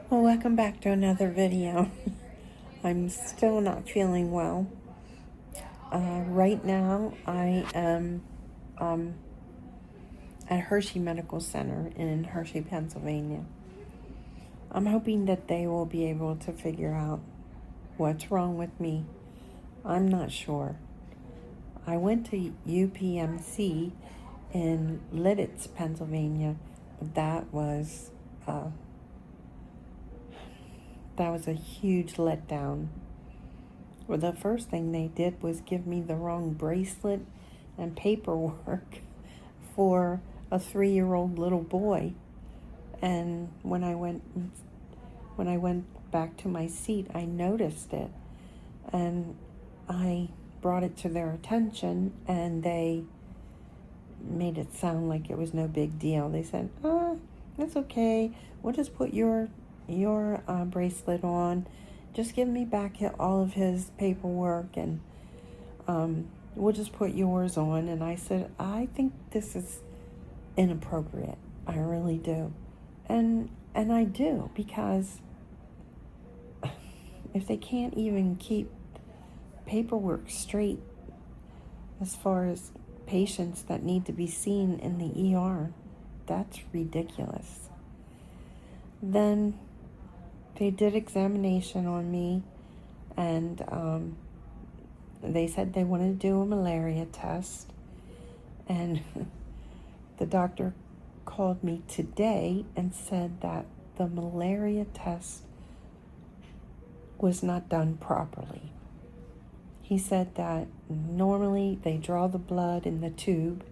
Well, welcome back to another video. I'm still not feeling well. Right now, I am at Hershey Medical Center in Hershey, Pennsylvania. I'm hoping that they will be able to figure out what's wrong with me. I'm not sure. I went to UPMC in Lidditz, Pennsylvania, but that was a huge letdown. Well, the first thing they did was give me the wrong bracelet and paperwork for a 3-year-old little boy. And when I went back to my seat, I noticed it, and I brought it to their attention, and they made it sound like it was no big deal. They said, that's okay. We'll just put your bracelet on. Just give me back all of his paperwork, and we'll just put yours on. And I said, I think this is inappropriate. I really do. And I do, because if they can't even keep paperwork straight as far as patients that need to be seen in the ER, that's ridiculous. Then they did examination on me, and they said they wanted to do a malaria test. And the doctor called me today and said that the malaria test was not done properly. He said that normally they draw the blood in the tube,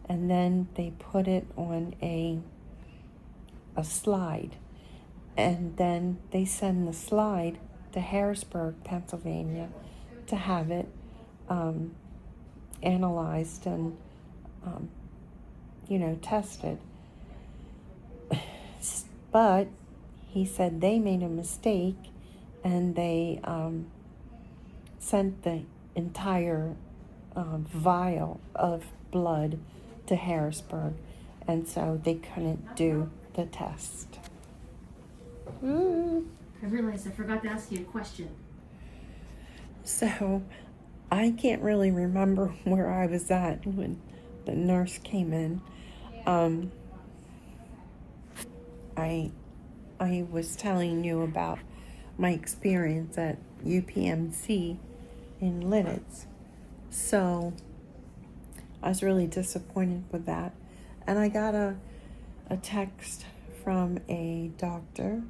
and then they put it on a slide, and then they send the slide to Harrisburg, Pennsylvania, to have it analyzed and tested. But he said they made a mistake, and they sent the entire vial of blood to Harrisburg, and so they couldn't do the test. I realized I forgot to ask you a question. So I can't really remember where I was at when the nurse came in. I was telling you about my experience at UPMC in Lidditz. So I was really disappointed with that. And I got a text from a doctor,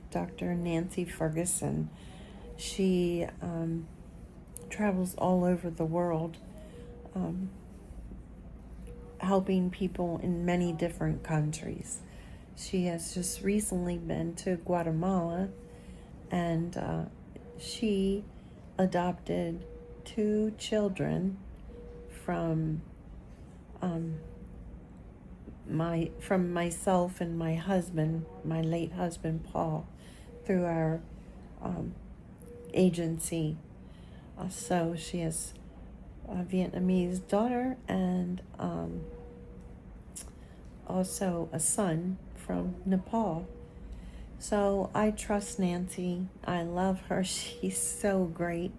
Dr. Nancy Ferguson. She travels all over the world, helping people in many different countries. She has just recently been to Guatemala, and she adopted 2 children from myself and my husband, my late husband Paul, through our agency. So she has a Vietnamese daughter and also a son from Nepal. So I trust Nancy. I love her. She's so great.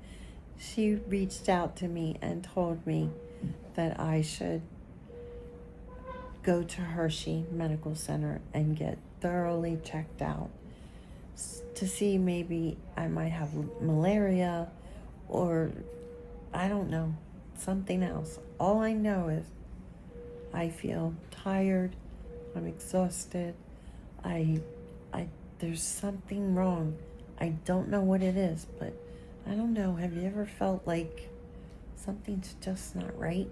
She reached out to me and told me that I should go to Hershey Medical Center and get thoroughly checked out to see maybe I might have malaria, or I don't know, something else. All I know is I feel tired. I'm exhausted. There's something wrong. I don't know what it is, but I don't know. Have you ever felt like something's just not right?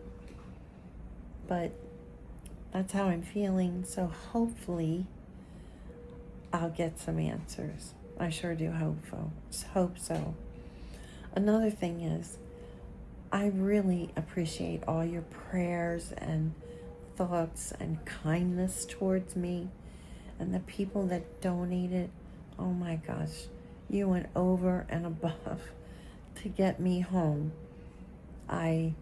But that's how I'm feeling. So hopefully I'll get some answers. I sure do hope so. Another thing is, I really appreciate all your prayers and thoughts and kindness towards me, and the people that donated. Oh my gosh, you went over and above to get me home. I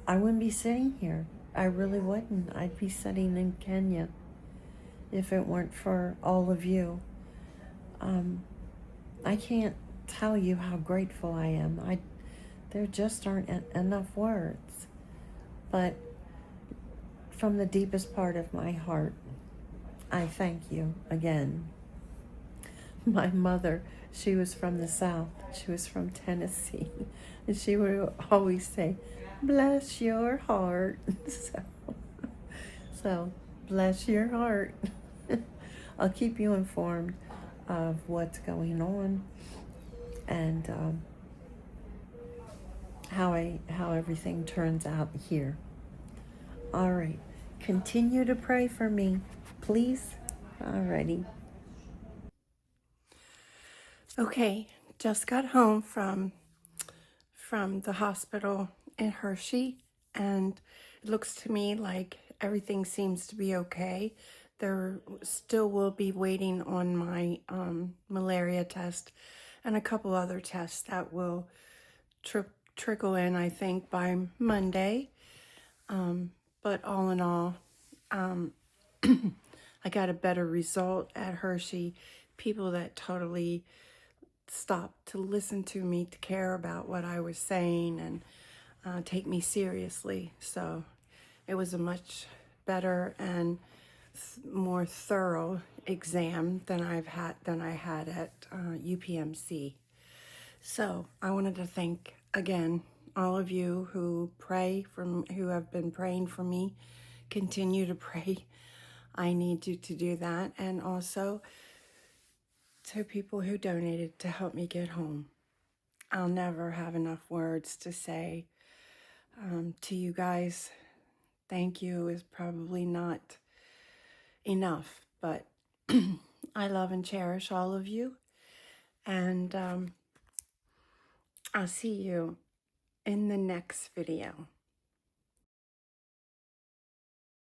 wouldn't be sitting here. I really wouldn't. I'd be sitting in Kenya. if it weren't for all of you. I can't tell you how grateful I am. There just aren't enough words. But from the deepest part of my heart, I thank you again. My mother, she was from the South. She was from Tennessee. And she would always say, bless your heart. So bless your heart. I'll keep you informed of what's going on and how everything turns out here. All right. Continue to pray for me, please. Alrighty. Okay, just got home from the hospital in Hershey, and it looks to me like everything seems to be okay. There still will be waiting on my malaria test and a couple other tests that will trickle in, I think, by Monday. But all in all, I got a better result at Hershey. People that totally stopped to listen to me, to care about what I was saying and take me seriously. So it was a much better and more thorough exam than I had at UPMC. So I wanted to thank again all of you who who have been praying for me. Continue to pray. I need you to do that, and also to people who donated to help me get home. I'll never have enough words to say to you guys. Thank you is probably not enough, but I love and cherish all of you, and I'll see you in the next video.